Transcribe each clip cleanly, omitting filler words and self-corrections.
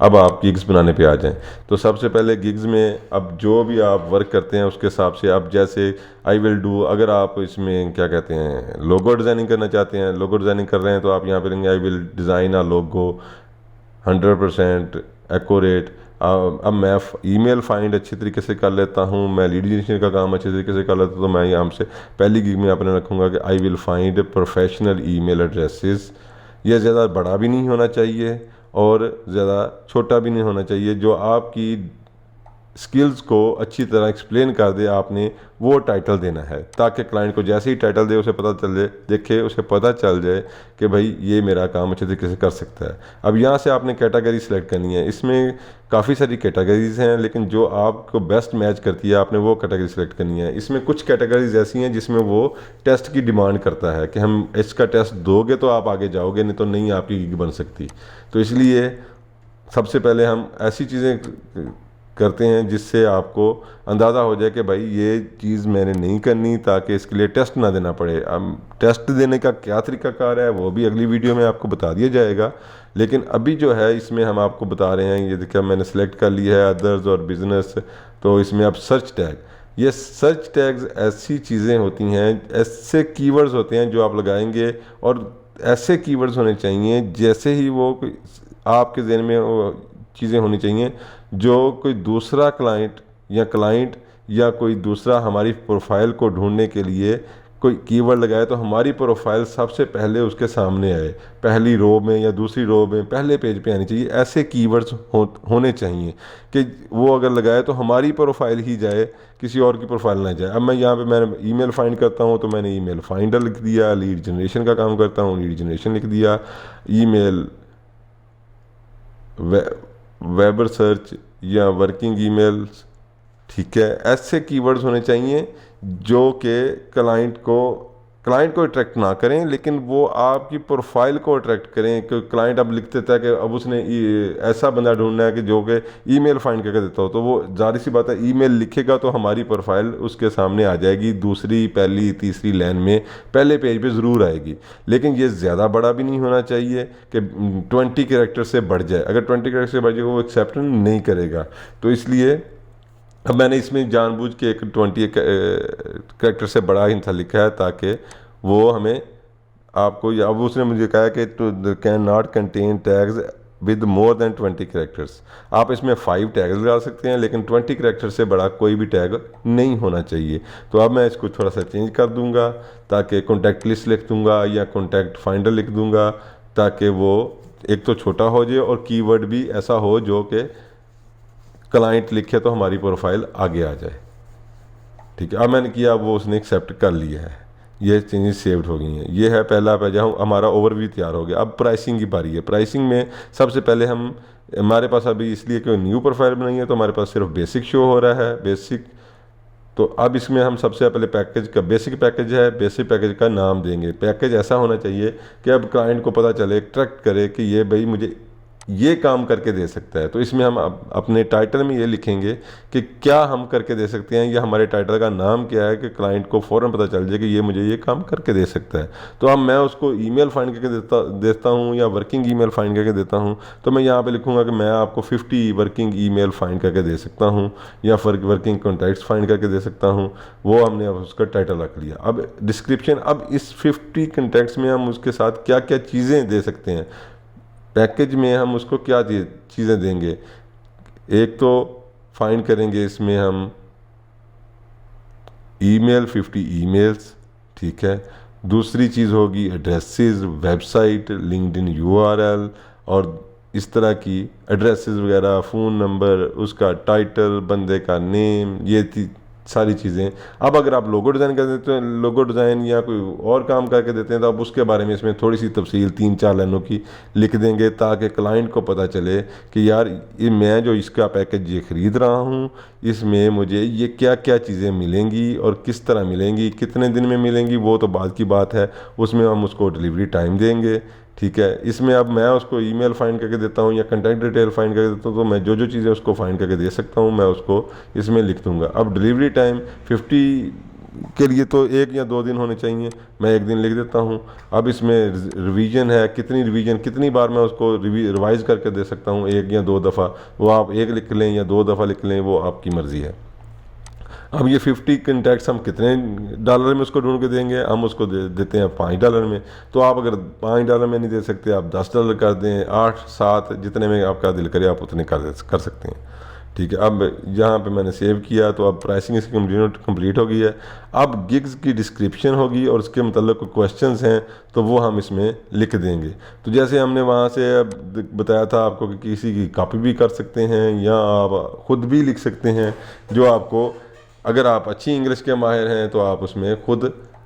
अब आप गिग्स बनाने पे आ जाएं। तो सबसे पहले गिग्स में अब जो भी आप वर्क करते हैं उसके हिसाब से, अब जैसे आई विल डू, अगर आप इसमें क्या कहते हैं लोगो डिज़ाइनिंग करना चाहते हैं, लोगो डिज़ाइनिंग कर रहे हैं, तो आप यहाँ पे लेंगे I will design a logo 100% accurate. अब मैं ईमेल फाइंड अच्छी तरीके से कर लेता हूँ, मैं लीड जनरेशन का काम अच्छे तरीके से कर लेता हूँ, तो मैं यहाँ से पहली गिग में अपने रखूँगा कि I will find professional email addresses. यह ज़्यादा बड़ा भी नहीं होना चाहिए और ज़्यादा छोटा भी नहीं होना चाहिए, जो आपकी स्किल्स को अच्छी तरह एक्सप्लेन कर दे, आपने वो टाइटल देना है, ताकि क्लाइंट को जैसे ही टाइटल दे उसे पता चल जाए, देखे उसे पता चल जाए कि भाई ये मेरा काम अच्छे तरीके से कर सकता है। अब यहाँ से आपने कैटेगरी सेलेक्ट करनी है, इसमें काफ़ी सारी कैटेगरीज हैं, लेकिन जो आपको बेस्ट मैच करती है आपने वो कैटेगरी सेलेक्ट करनी है। इसमें कुछ कैटेगरीज ऐसी हैं जिसमें वो टेस्ट की डिमांड करता है कि हम इसका टेस्ट दोगे तो आप आगे जाओगे, नहीं तो नहीं आपकी गिग बन सकती। तो इसलिए सबसे पहले हम ऐसी चीज़ें करते हैं जिससे आपको अंदाज़ा हो जाए कि भाई ये चीज़ मैंने नहीं करनी, ताकि इसके लिए टेस्ट ना देना पड़े। अब टेस्ट देने का क्या तरीकाकार है वो भी अगली वीडियो में आपको बता दिया जाएगा, लेकिन अभी जो है इसमें हम आपको बता रहे हैं। ये देखिए मैंने सेलेक्ट कर लिया है अदर्स और बिजनेस, तो इसमें अब सर्च टैग, ये सर्च टैग्स ऐसी चीज़ें होती हैं, ऐसे कीवर्ड्स होते हैं जो आप लगाएंगे, और ऐसे कीवर्ड्स होने चाहिए जैसे ही वो आपके ज़हन में वो चीज़ें होनी चाहिए जो कोई दूसरा क्लाइंट या कोई दूसरा हमारी प्रोफाइल को ढूंढने के लिए कोई कीवर्ड लगाए तो हमारी प्रोफाइल सबसे पहले उसके सामने आए, पहली रो में या दूसरी रो में, पहले पेज पे आनी चाहिए। ऐसे कीवर्ड्स होने चाहिए कि वो अगर लगाए तो हमारी प्रोफाइल ही जाए, किसी और की प्रोफाइल ना जाए। अब मैं यहाँ पे मैंने ईमेल फाइंड करता हूँ तो मैंने ईमेल फाइंडर लिख दिया, लीड जनरेशन का काम करता हूँ लीड जनरेशन लिख दिया, ईमेल वेब सर्च या वर्किंग ईमेल्स, ठीक है। ऐसे कीवर्ड्स होने चाहिए जो कि क्लाइंट को अट्रैक्ट ना करें, लेकिन वो आपकी प्रोफाइल को अट्रैक्ट करें। कि क्लाइंट अब लिख देता है कि अब उसने ऐसा बंदा ढूंढना है कि जो कि ईमेल फाइंड करके देता हो, तो वो जाहिर सी बात है ईमेल लिखेगा तो हमारी प्रोफाइल उसके सामने आ जाएगी, दूसरी पहली तीसरी लाइन में पहले पेज पे ज़रूर आएगी। लेकिन ये ज़्यादा बड़ा भी नहीं होना चाहिए कि 20 कैरेक्टर से बढ़ जाए। अगर 20 कैरेक्टर से बढ़ जाए वो एक्सेप्ट नहीं करेगा। तो इसलिए अब मैंने इसमें जानबूझ के एक 20 कैरेक्टर से बड़ा हिंसा लिखा है, ताकि वो हमें आपको, अब उसने मुझे कहा कि to can not contain tags with more than 20 characters. आप इसमें 5 टैग्स लगा सकते हैं, लेकिन 20 कैरेक्टर से बड़ा कोई भी टैग नहीं होना चाहिए। तो अब मैं इसको थोड़ा सा चेंज कर दूंगा, ताकि कॉन्टैक्ट लिस्ट लिख दूंगा या कॉन्टैक्ट फाइंडर लिख दूंगा, ताकि वो एक तो छोटा हो जाए और कीवर्ड भी ऐसा हो जो कि क्लाइंट लिखे तो हमारी प्रोफाइल आगे आ जाए, ठीक है। अब मैंने किया, वो उसने एक्सेप्ट कर लिया है, ये चेंजेस सेव्ड हो गई हैं। ये है पहला पेज, हमारा ओवरव्यू तैयार हो गया। अब प्राइसिंग की बारी है। प्राइसिंग में सबसे पहले हमारे पास अभी इसलिए कि न्यू प्रोफाइल बनाई है तो हमारे पास सिर्फ बेसिक शो हो रहा है, बेसिक। तो अब इसमें हम सबसे पहले पैकेज का, बेसिक पैकेज है, बेसिक पैकेज का नाम देंगे। पैकेज ऐसा होना चाहिए कि अब क्लाइंट को पता चले, अट्रैक्ट करे कि ये भाई मुझे ये काम करके दे सकता है। तो इसमें हम अपने टाइटल में ये लिखेंगे कि क्या हम करके दे सकते हैं, या हमारे टाइटल का नाम क्या है कि क्लाइंट को फ़ौरन पता चल जाए कि ये मुझे ये काम करके दे सकता है। तो अब मैं उसको ईमेल फाइंड करके देता हूँ या वर्किंग ईमेल फाइंड करके देता हूँ, तो मैं यहाँ पे लिखूँगा कि मैं आपको 50 वर्किंग ईमेल फाइंड करके दे सकता हूँ या वर्किंग कॉन्टैक्ट्स फाइंड करके दे सकता हूँ। वो हमने अब उसका टाइटल रख लिया। अब डिस्क्रिप्शन, अब इस 50 कॉन्टैक्ट्स में हम उसके साथ क्या क्या चीज़ें दे सकते हैं, पैकेज में हम उसको क्या चीज़ें देंगे। एक तो फाइंड करेंगे इसमें हम ईमेल, 50 ईमेल्स, ठीक है। दूसरी चीज़ होगी एड्रेसेस, वेबसाइट, लिंक्डइन यूआरएल और इस तरह की एड्रेसेस वगैरह, फ़ोन नंबर, उसका टाइटल, बंदे का नेम, ये सारी चीज़ें। अब अगर आप लोगो डिज़ाइन कर देते हैं, लोगो डिज़ाइन या कोई और काम करके देते हैं, तो आप उसके बारे में इसमें थोड़ी सी तफसील 3-4 लाइनों की लिख देंगे, ताकि क्लाइंट को पता चले कि यार ये मैं जो इसका पैकेज ये ख़रीद रहा हूँ, इसमें मुझे ये क्या क्या चीज़ें मिलेंगी और किस तरह मिलेंगी, कितने दिन में मिलेंगी, वो तो बाद की बात है। उसमें हम उसको डिलीवरी टाइम देंगे, ठीक है। इसमें अब मैं उसको ईमेल फाइंड करके देता हूँ या कंटैक्ट डिटेल फाइंड करके देता हूँ, तो मैं जो चीज़ें उसको फाइंड करके दे सकता हूँ मैं उसको इसमें लिख दूँगा। अब डिलीवरी टाइम 50 के लिए तो 1 या 2 दिन होने चाहिए, मैं 1 दिन लिख देता हूँ। अब इसमें रिवीजन है, कितनी रिवीजन, कितनी बार मैं उसको रिवाइज़ करके दे सकता हूँ, 1 या 2 दफ़ा, वो आप 1 लिख लें या 2 दफ़ा लिख लें, वो आपकी मर्ज़ी है। अब ये 50 कंटैक्ट्स हम कितने डॉलर में उसको ढूंढ के देंगे, हम उसको देते हैं $5 में। तो आप अगर $5 में नहीं दे सकते, आप $10 कर दें, 8, 7 जितने में आपका दिल करे आप उतने कर सकते हैं। ठीक है, अब यहाँ पे मैंने सेव किया, तो अब प्राइसिंग इसकी कंप्लीट हो गई है। अब गिग्स की डिस्क्रिप्शन होगी और उसके मतलब क्वेश्चंस हैं, तो वो हम इसमें लिख देंगे। तो जैसे हमने वहाँ से अब बताया था आपको कि किसी की कॉपी भी कर सकते हैं या आप ख़ुद भी लिख सकते हैं, जो आपको, अगर आप अच्छी इंग्लिश के माहिर हैं तो आप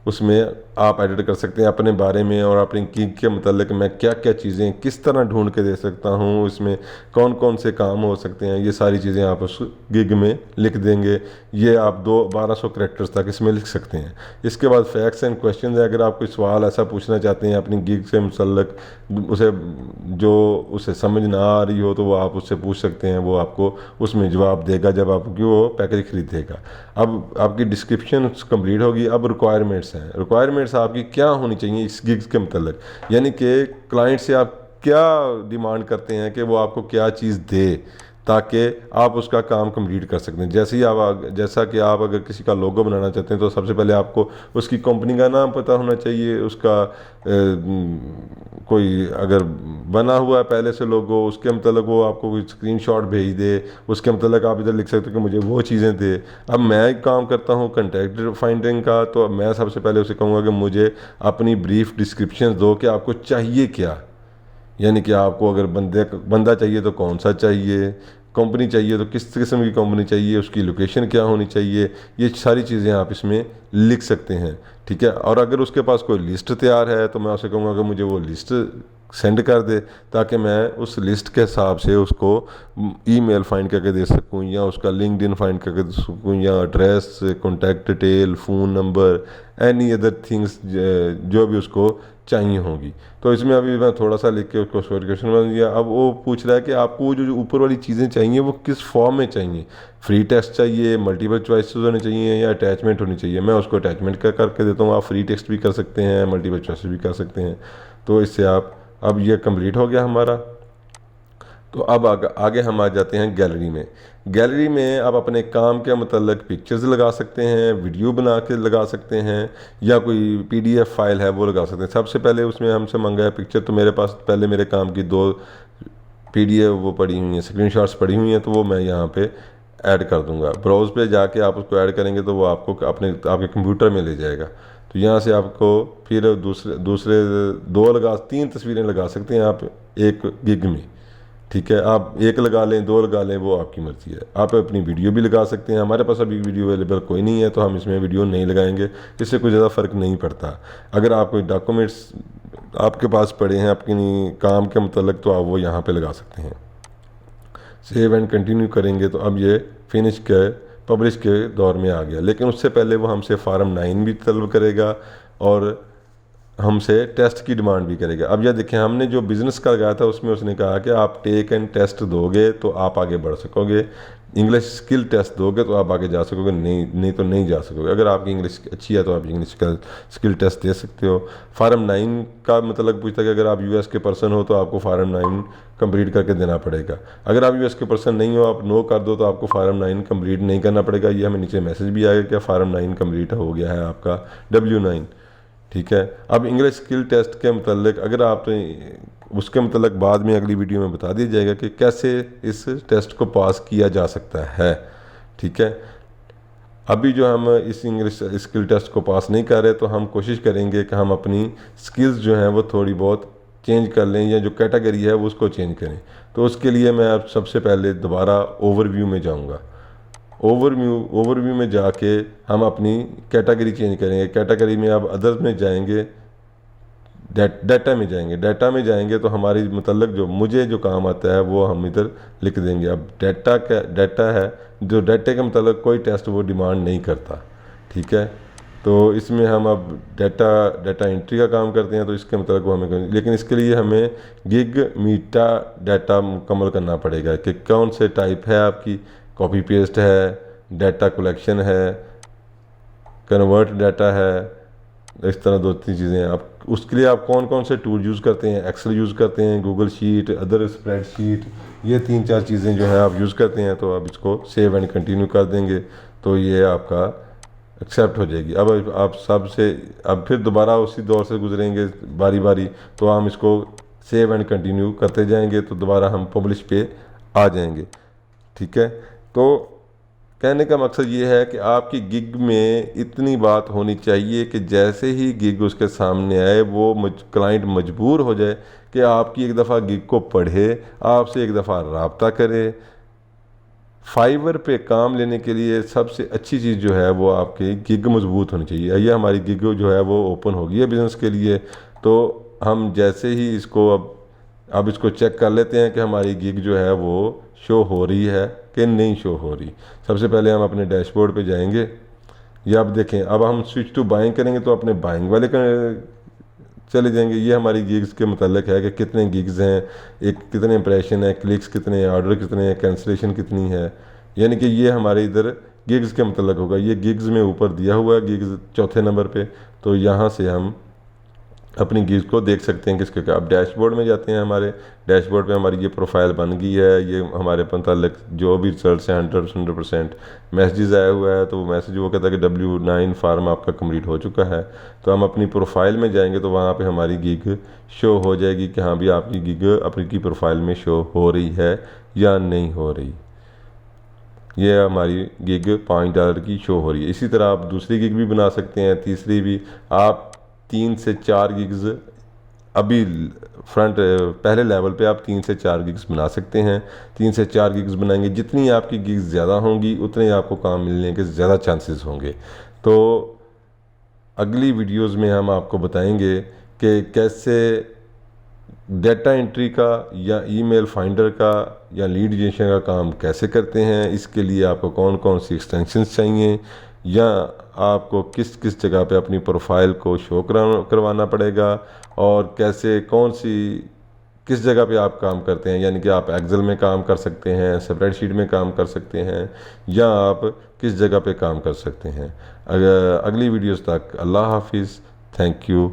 उसमें आप एडिट कर सकते हैं अपने बारे में, और अपनी गिग के मतलब मैं क्या क्या चीज़ें किस तरह ढूंढ के दे सकता हूँ, इसमें कौन कौन से काम हो सकते हैं, ये सारी चीज़ें आप उस गिग में लिख देंगे। ये आप 1200 कैरेक्टर्स तक इसमें लिख सकते हैं। इसके बाद फैक्ट्स एंड क्वेश्चन है, अगर आप कोई सवाल ऐसा पूछना चाहते हैं अपनी गिग से मुतल्लिक, उसे समझ ना आ रही हो, तो वो आप उससे पूछ सकते हैं, वो आपको उसमें जवाब देगा जब आपकी वो पैकेज खरीदेगा। अब आपकी डिस्क्रिप्शन कंप्लीट होगी। अब रिक्वायरमेंट्स हैं, रिक्वायरमेंट्स आपकी क्या होनी चाहिए इस गिग्स के मतलब, यानी कि क्लाइंट से आप क्या डिमांड करते हैं कि वो आपको क्या चीज़ दे ताकि आप उसका काम कंप्लीट कर सकते हैं। जैसा कि आप अगर किसी का लोगो बनाना चाहते हैं, तो सबसे पहले आपको उसकी कंपनी का नाम पता होना चाहिए, उसका कोई अगर बना हुआ है पहले से लोगो, उसके मतलब वो आपको कोई स्क्रीनशॉट भेज दे, उसके मतलब आप इधर लिख सकते हो कि मुझे वो चीज़ें दे। अब मैं एक काम करता हूँ कॉन्टैक्ट फाइंडिंग का, तो मैं सबसे पहले उसे कहूँगा कि मुझे अपनी ब्रीफ डिस्क्रिप्शन दो कि आपको चाहिए क्या, यानी कि आपको अगर बंदा चाहिए तो कौन सा चाहिए, कंपनी चाहिए तो किस किस्म की कंपनी चाहिए, उसकी लोकेशन क्या होनी चाहिए, ये सारी चीज़ें आप इसमें लिख सकते हैं। ठीक है, और अगर उसके पास कोई लिस्ट तैयार है तो मैं उसे कहूँगा कि मुझे वो लिस्ट सेंड कर दे, ताकि मैं उस लिस्ट के हिसाब से उसको ईमेल फाइंड करके दे सकूँ, या उसका लिंक्डइन फाइंड करके दे सकूँ, या address, contact detail, phone number, any other things जो भी उसको चाहिए होंगी। तो इसमें अभी मैं थोड़ा सा लिख के उसको शॉर्ट क्वेश्चन बना दिया। अब वो पूछ रहा है कि आपको जो ऊपर वाली चीज़ें चाहिए वो किस फॉर्म में चाहिए, फ्री टेक्स्ट चाहिए, मल्टीपल चॉइसेस होने चाहिए, या अटैचमेंट होनी चाहिए। मैं उसको अटैचमेंट करके देता हूँ। आप फ्री टेक्स्ट भी कर सकते हैं, मल्टीपल चॉइसेस भी कर सकते हैं। तो इससे आप, अब ये कंप्लीट हो गया हमारा। तो अब आगे हम आ जाते हैं गैलरी में। गैलरी में आप अपने काम के मतलब पिक्चर्स लगा सकते हैं, वीडियो बना के लगा सकते हैं, या कोई पीडीएफ फाइल है वो लगा सकते हैं। सबसे पहले उसमें हमसे मंगा है पिक्चर, तो मेरे पास पहले मेरे काम की 2 पीडीएफ वो पड़ी हुई हैं, स्क्रीनशॉट्स पड़ी हुई हैं, तो वो मैं यहाँ पे ऐड कर दूँगा। ब्राउज़ पे जाके आप उसको ऐड करेंगे तो वो आपको आपके कंप्यूटर में ले जाएगा। तो यहाँ से आपको फिर दूसरे 3 तस्वीरें लगा सकते हैं आप एक गिग में। ठीक है, आप 1 लगा लें, 2 लगा लें, वो आपकी मर्ज़ी है। आप अपनी वीडियो भी लगा सकते हैं। हमारे पास अभी वीडियो अवेलेबल कोई नहीं है, तो हम इसमें वीडियो नहीं लगाएंगे, इससे कोई ज़्यादा फ़र्क नहीं पड़ता। अगर आप कोई डॉक्यूमेंट्स आपके पास पड़े हैं आपके काम के मतलब, तो आप वो यहाँ पे लगा सकते हैं। सेव एंड कंटिन्यू करेंगे तो अब ये फिनिश के पब्लिश के दौर में आ गया। लेकिन उससे पहले वो हमसे फार्म 9 भी तलब करेगा और हमसे टेस्ट की डिमांड भी करेगा। अब यह देखें, हमने जो बिज़नेस का लगाया था उसमें उसने कहा कि आप टेक एंड टेस्ट दोगे तो आप आगे बढ़ सकोगे, इंग्लिश स्किल टेस्ट दोगे तो आप आगे जा सकोगे, नहीं तो नहीं जा सकोगे। अगर आपकी इंग्लिश अच्छी है तो आप इंग्लिश का स्किल टेस्ट दे सकते हो। फार्म 9 का मतलब पूछता है कि अगर आप यूएस के पर्सन हो तो आपको फार्म 9 कंप्लीट करके देना पड़ेगा। अगर आप यूएस के पर्सन नहीं हो, आप नो कर दो, तो आपको फार्म 9 कंप्लीट नहीं करना पड़ेगा। ये हमें नीचे मैसेज भी आएगा कि फार्म 9 कंप्लीट हो गया है आपका W9। ठीक है, अब इंग्लिश स्किल टेस्ट के मतलब अगर आप उसके मतलब बाद में अगली वीडियो में बता दिया जाएगा कि कैसे इस टेस्ट को पास किया जा सकता है। ठीक है, अभी जो हम इस इंग्लिश स्किल टेस्ट को पास नहीं कर रहे, तो हम कोशिश करेंगे कि हम अपनी स्किल्स जो हैं वो थोड़ी बहुत चेंज कर लें, या जो कैटेगरी है वो उसको चेंज करें। तो उसके लिए मैं अब सबसे पहले दोबारा ओवरव्यू में जाऊँगा। ओवरव्यू में जाके हम अपनी कैटेगरी चेंज करेंगे। कैटेगरी में अब अदर्स में जाएंगे, डाटा में जाएंगे तो हमारी मतलब जो मुझे जो काम आता है वो हम इधर लिख देंगे। अब डाटा है, जो डाटे का मतलब कोई टेस्ट वो डिमांड नहीं करता। ठीक है, तो इसमें हम अब डाटा एंट्री का काम करते हैं, तो इसके मतलब वो हमें, लेकिन इसके लिए हमें गिग मीटा डाटा मुकम्मल करना पड़ेगा कि कौन से टाइप है आपकी, कॉपी पेस्ट है, डाटा कलेक्शन है, कन्वर्ट डाटा है, इस तरह 2-3 चीज़ें हैं। आप उसके लिए आप कौन कौन से टूल यूज़ करते हैं? एक्सेल यूज़ करते हैं, गूगल शीट, अदर स्प्रेडशीट, ये 3-4 चीज़ें जो हैं आप यूज़ करते हैं, तो आप इसको सेव एंड कंटिन्यू कर देंगे तो ये आपका एक्सेप्ट हो जाएगी। अब आप सबसे अब फिर दोबारा उसी दौर से गुजरेंगे बारी बारी, तो हम इसको सेव एंड कंटिन्यू करते जाएंगे तो दोबारा हम पब्लिश पे आ जाएंगे। ठीक है, तो कहने का मकसद ये है कि आपकी गिग में इतनी बात होनी चाहिए कि जैसे ही गिग उसके सामने आए वो क्लाइंट मजबूर हो जाए कि आपकी एक दफ़ा गिग को पढ़े, आपसे एक दफ़ा रब्ता करे। फाइवर पे काम लेने के लिए सबसे अच्छी चीज़ जो है वो आपकी गिग मजबूत होनी चाहिए। ये हमारी गिग जो है वो ओपन होगी है बिज़नेस के लिए, तो हम जैसे ही इसको अब इसको चेक कर लेते हैं कि हमारी गिग जो है वो शो हो रही है कि नहीं शो हो रही। सबसे पहले हम अपने डैशबोर्ड पे जाएंगे, या अब देखें, अब हम स्विच टू बाइंग करेंगे तो अपने बाइंग वाले चले जाएंगे। ये हमारी गिग्स के मतलब है कि कितने गिग्स हैं, एक कितने इंप्रेशन है, क्लिक्स कितने हैं, ऑर्डर कितने हैं, कैंसिलेशन कितनी है, यानी कि ये हमारे इधर गिग्स के मतलब होगा। ये गिग्स में ऊपर दिया हुआ है, गिग्स 4थे नंबर पे, तो यहाँ से हम अपनी गिग्स को देख सकते हैं किसके क्या। अब डैशबोर्ड में जाते हैं, हमारे डैशबोर्ड पे हमारी ये प्रोफाइल बन गई है, ये हमारे मतलब जो भी रिजल्ट हैं 100% मैसेजेस आया हुआ है, तो वो मैसेज वो कहता है कि W9 फार्म आपका कंप्लीट हो चुका है। तो हम अपनी प्रोफाइल में जाएंगे तो वहाँ पे हमारी गिग शो हो जाएगी कि हाँ भी आपकी गिग अपनी की प्रोफाइल में शो हो रही है या नहीं हो रही। ये हमारी गिग $5 की शो हो रही है। इसी तरह आप दूसरी गिग भी बना सकते हैं, तीसरी भी। आप 3 से 4 गिग्स अभी पहले लेवल पे आप 3 से 4 गिग्स बना सकते हैं। 3 से 4 गिग्स बनाएंगे, जितनी आपकी गिग्स ज़्यादा होंगी उतने आपको काम मिलने के ज़्यादा चांसेस होंगे। तो अगली वीडियोस में हम आपको बताएंगे कि कैसे डेटा एंट्री का या ईमेल फाइंडर का या लीड जनरेशन का काम कैसे करते हैं। इसके लिए आपको कौन कौन सी एक्सटेंशंस चाहिए, या आपको किस किस जगह पे अपनी प्रोफाइल को शो करवाना पड़ेगा, और कैसे कौन सी किस जगह पे आप काम करते हैं, यानी कि आप एक्सेल में काम कर सकते हैं, स्प्रेडशीट में काम कर सकते हैं, या आप किस जगह पे काम कर सकते हैं। अगली वीडियोस तक अल्लाह हाफिज़, थैंक यू।